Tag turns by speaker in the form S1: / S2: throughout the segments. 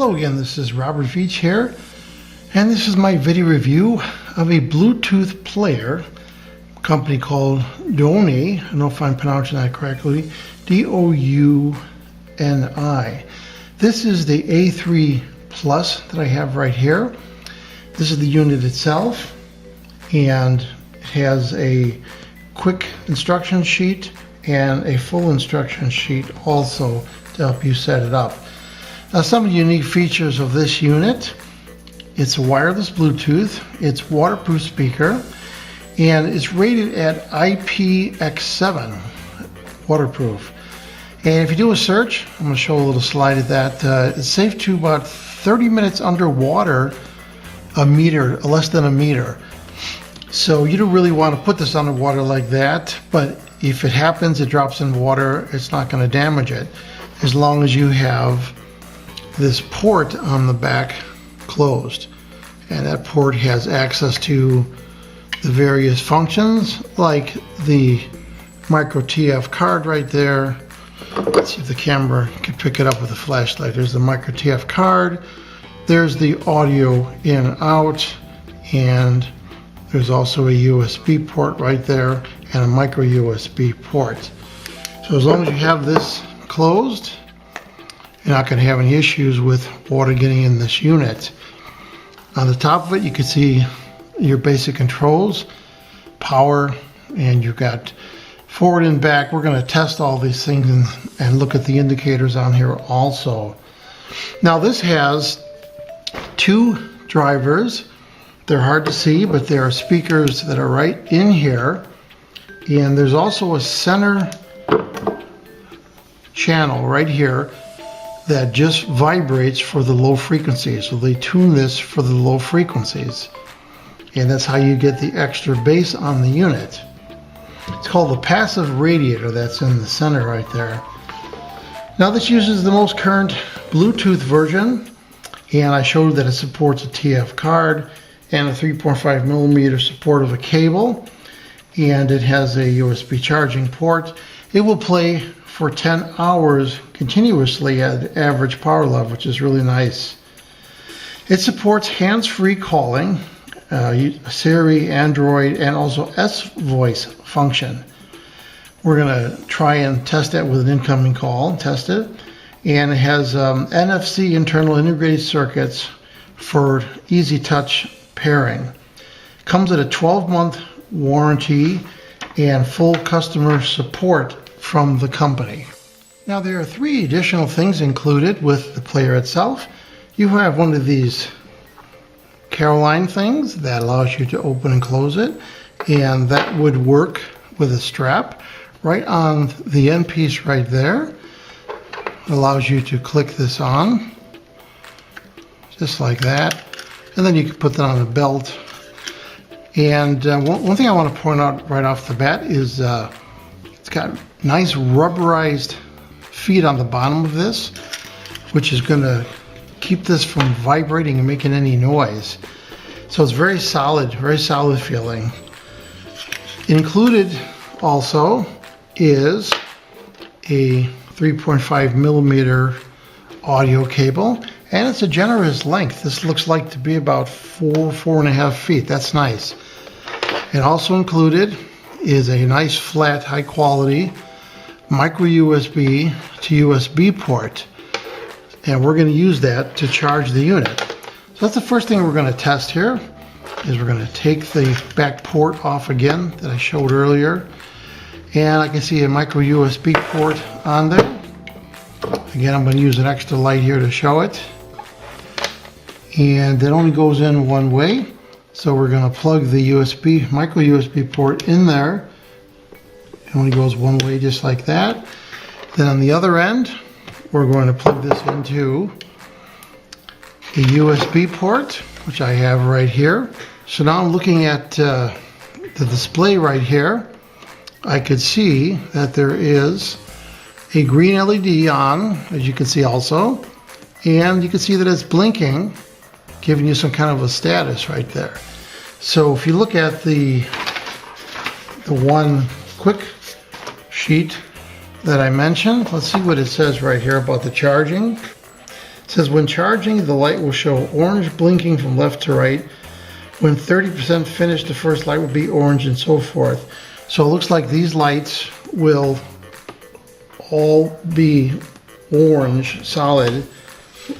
S1: Hello again, this is Robert Veach here, and this is my video review of a Bluetooth player, a company called Douni. I don't know if I'm pronouncing that correctly, D-O-U-N-I. This is the A3 Plus that I have right here. This is the unit itself, and it has a quick instruction sheet and a full instruction sheet also to help you set it up. Now, some of the unique features of this unit: it's a wireless Bluetooth, it's waterproof speaker, and it's rated at IPX7 waterproof. And if you do a search, I'm going to show a little slide of that, it's safe to about 30 minutes underwater, less than a meter. So you don't really want to put this underwater like that, but if it happens, it drops in water, it's not going to damage it, as long as you have this port on the back closed, and that port has access to the various functions like the micro TF card right there. Let's see if the camera can pick it up with a flashlight. There's the micro TF card, there's the audio in and out, and there's also a USB port right there and a micro USB port. So as long as you have this closed, you're not going to have any issues with water getting in this unit. On the top of it, you can see your basic controls, power, and you've got forward and back. We're going to test all these things and look at the indicators on here also. Now, this has two drivers. They're hard to see, but there are speakers that are right in here. And there's also a center channel right here that just vibrates for the low frequencies. So they tune this for the low frequencies. And that's how you get the extra bass on the unit. It's called the passive radiator that's in the center right there. Now, this uses the most current Bluetooth version, and I showed that it supports a TF card and a 3.5 millimeter support of a cable, and it has a USB charging port. It will play for 10 hours continuously at average power level, which is really nice. It supports hands-free calling, Siri, Android, and also S-Voice function. We're going to try and test that with an incoming call, test it. And it has NFC internal integrated circuits for easy touch pairing. Comes at a 12-month warranty and full customer support from the company. Now, there are three additional things included with the player itself. You have one of these Caroline things that allows you to open and close it, and that would work with a strap right on the end piece right there. It allows you to click this on just like that, and then you can put that on a belt. And one thing I want to point out right off the bat is it's got nice rubberized feet on the bottom of this, which is going to keep this from vibrating and making any noise. So it's very solid feeling. Included also is a 3.5 millimeter audio cable, and it's a generous length. This looks like to be about 4.5 feet. That's nice. And also included is a nice flat, high quality micro USB to USB port, and we're going to use that to charge the unit. So that's the first thing we're going to test here. Is we're going to take the back port off again that I showed earlier, and I can see a micro USB port on there. Again, I'm going to use an extra light here to show it, and it only goes in one way. So we're going to plug the micro USB port in there. It only goes one way, just like that. Then on the other end, we're going to plug this into a USB port, which I have right here. So now I'm looking at the display right here. I could see that there is a green LED on, as you can see also, and you can see that it's blinking, giving you some kind of a status right there. So if you look at the one quick sheet that I mentioned, let's see what it says right here about the charging. It says when charging, the light will show orange blinking from left to right. When 30% finished, the first light will be orange, and so forth. So it looks like these lights will all be orange solid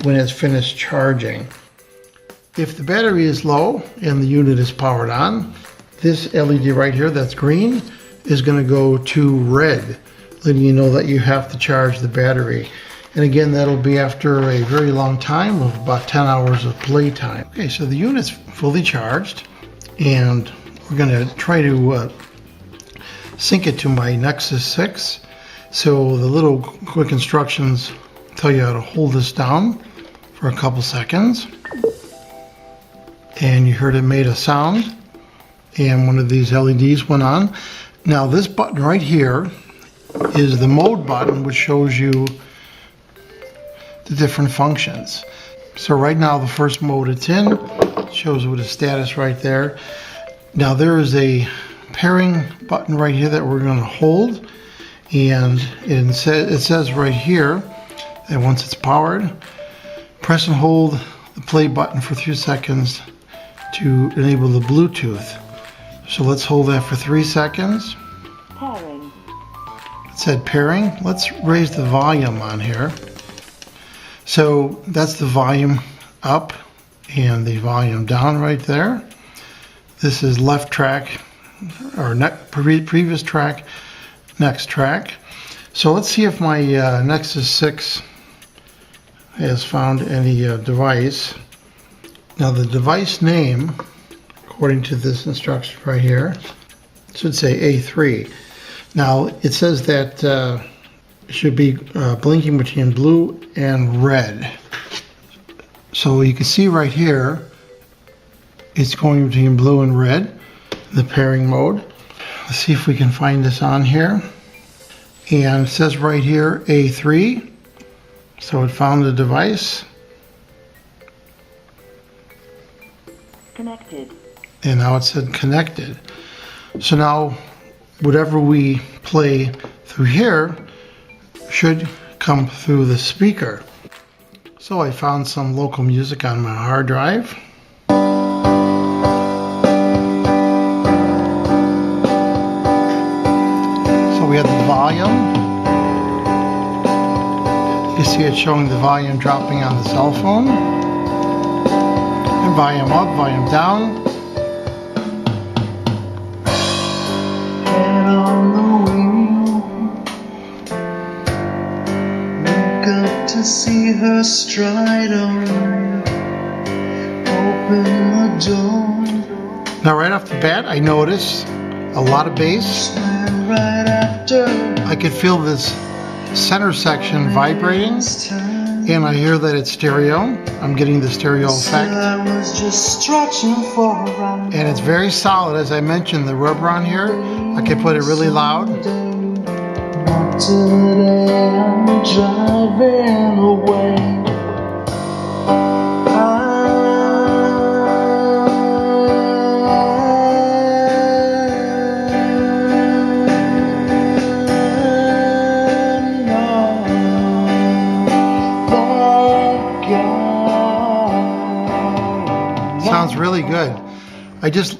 S1: when it's finished charging. If the battery is low and the unit is powered on, this LED right here that's green is going to go to red, letting you know that you have to charge the battery. And again, that'll be after a very long time of about 10 hours of playtime. Okay, so the unit's fully charged, and we're going to try to sync it to my Nexus 6. So the little quick instructions tell you how to hold this down for a couple seconds. And you heard it made a sound, and one of these LEDs went on. Now this button right here is the mode button, which shows you the different functions. So right now the first mode it's in shows with a status right there. Now there is a pairing button right here that we're going to hold, and it says right here that once it's powered, press and hold the play button for 3 seconds to enable the Bluetooth. So let's hold that for 3 seconds.
S2: Pairing.
S1: It said pairing. Let's raise the volume on here. So that's the volume up and the volume down right there. This is left track, or previous track, next track. So let's see if my Nexus 6 has found any device. Now the device name, according to this instruction right here, should say A3. Now it says that should be blinking between blue and red. So you can see right here, it's going between blue and red, the pairing mode. Let's see if we can find this on here. And it says right here, A3. So it found the device.
S2: Connected.
S1: And now it said connected. So now whatever we play through here should come through the speaker. So I found some local music on my hard drive. So we have the volume. You see it showing the volume dropping on the cell phone. And volume up, volume down.
S3: To see her stride on, open the door.
S1: Now right off the bat, I notice a lot of bass.
S3: Right after
S1: I could feel this center section vibrating, and I hear that it's stereo. I'm getting the stereo effect.
S3: I was just stretching for a ride.
S1: And it's very solid. As I mentioned, the rubber on here, I could put it really loud.
S3: Today I'm driving away.
S1: Sounds really good.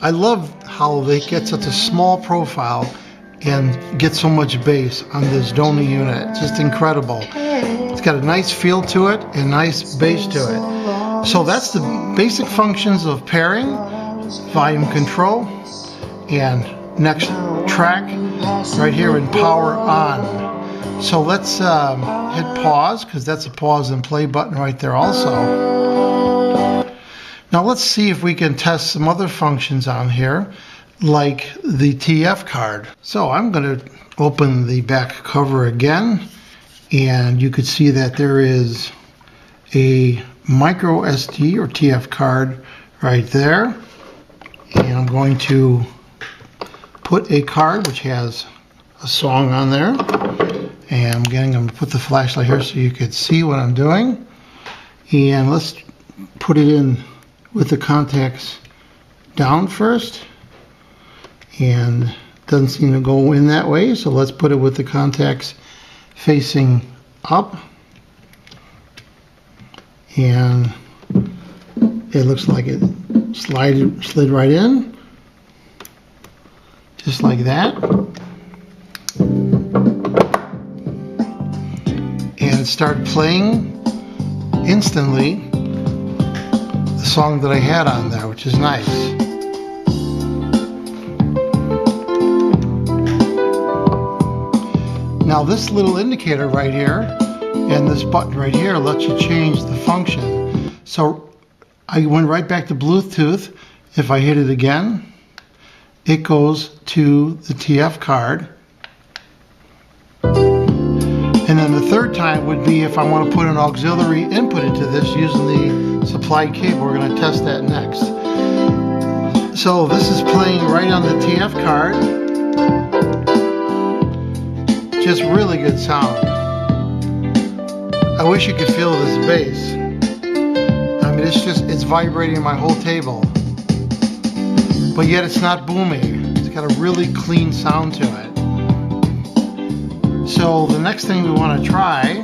S1: I love how they get such a small profile and get so much bass on this Donor unit. It's just incredible. It's got a nice feel to it and nice bass to it. So that's the basic functions of pairing, volume control, and next track right here in power on. So let's hit pause, because that's a pause and play button right there also. Now let's see if we can test some other functions on here, like the TF card. So I'm going to open the back cover again, and you could see that there is a micro SD or TF card right there. And I'm going to put a card which has a song on there. And I'm going to put the flashlight here so you could see what I'm doing. And let's put it in with the contacts down first. And it doesn't seem to go in that way, so let's put it with the contacts facing up. And it looks like it slid right in, just like that. And it started playing instantly the song that I had on there, which is nice. Now this little indicator right here and this button right here lets you change the function. So I went right back to Bluetooth. If I hit it again, it goes to the TF card. And then the third time would be if I want to put an auxiliary input into this using the supplied cable. We're going to test that next. So this is playing right on the TF card. Just really good sound. I wish you could feel this bass. I mean, it's vibrating my whole table. But yet it's not booming. It's got a really clean sound to it. So the next thing we want to try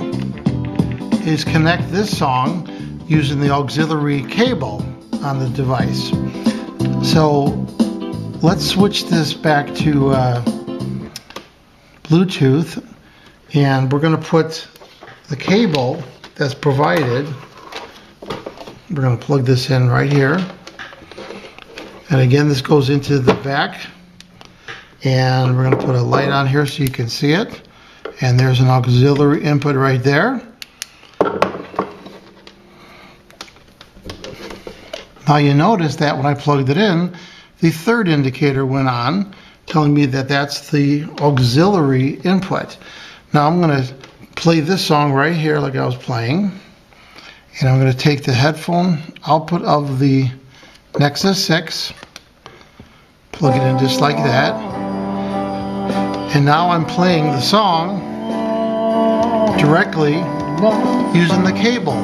S1: is connect this song using the auxiliary cable on the device. So let's switch this back to Bluetooth, and we're going to put the cable that's provided. We're going to plug this in right here. And again, this goes into the back. And we're going to put a light on here so you can see it. And there's an auxiliary input right there. Now you notice that when I plugged it in, the third indicator went on, telling me that that's the auxiliary input. Now I'm going to play this song right here like I was playing. And I'm going to take the headphone output of the Nexus 6, plug it in just like that. And now I'm playing the song directly using the cable.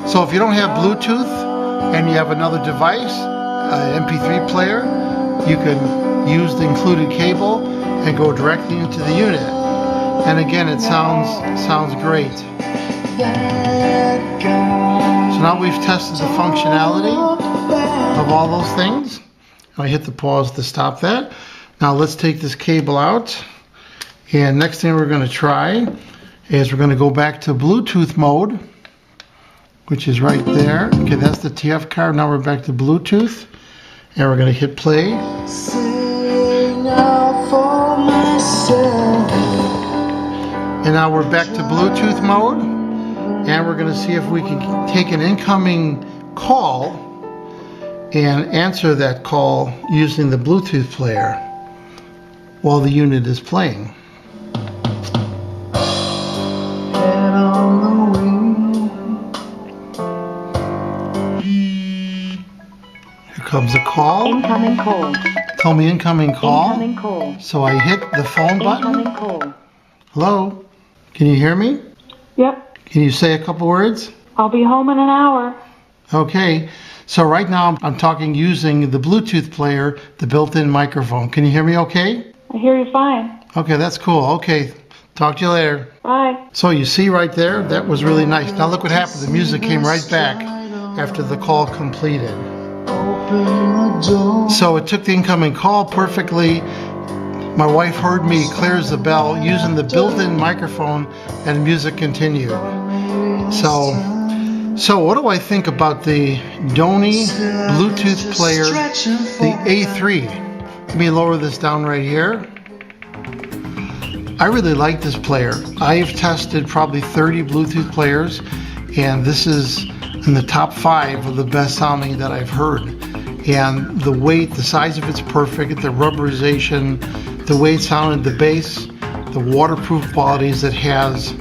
S1: So if you don't have Bluetooth and you have another device, an MP3 player, you can use the included cable and go directly into the unit. And again, it sounds great. So now we've tested the functionality of all those things. I hit the pause to stop that. Now let's take this cable out. And next thing we're going to try is we're going to go back to Bluetooth mode, which is right there. Okay, that's the TF card. Now we're back to Bluetooth. And we're going to hit play. And now we're back to Bluetooth mode. And we're going to see if we can take an incoming call and answer that call using the Bluetooth player while the unit is playing. Here comes a call.
S2: Incoming call.
S1: Tell me incoming call.
S2: Incoming call.
S1: So I hit the phone button.
S2: Incoming call.
S1: Hello? Can you hear me?
S2: Yep.
S1: Can you say a couple words?
S2: I'll be home in an hour.
S1: Okay. So right now I'm talking using the Bluetooth player, the built-in microphone. Can you hear me okay?
S2: I hear you fine.
S1: Okay, that's cool. Okay. Talk to you later.
S2: Bye.
S1: So you see right there, that was really nice. Now look what happened. The music came right back after the call completed. So it took the incoming call perfectly. My wife heard me clear as a bell using the built-in microphone, and music continued. So what do I think about the Donny Bluetooth player, the A3? Let me lower this down right here. I really like this player. I've tested probably 30 Bluetooth players, and this is in the top 5 of the best sounding that I've heard. And the weight, the size of it's perfect, the rubberization, the way it sounded, the bass, the waterproof qualities it has,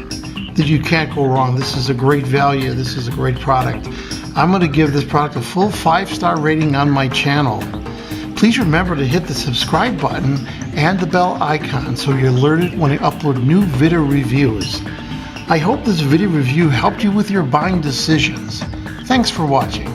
S1: that you can't go wrong. This is a great value. This is a great product. I'm going to give this product a full 5-star rating on my channel. Please remember to hit the subscribe button and the bell icon so you're alerted when I upload new video reviews. I hope this video review helped you with your buying decisions. Thanks for watching.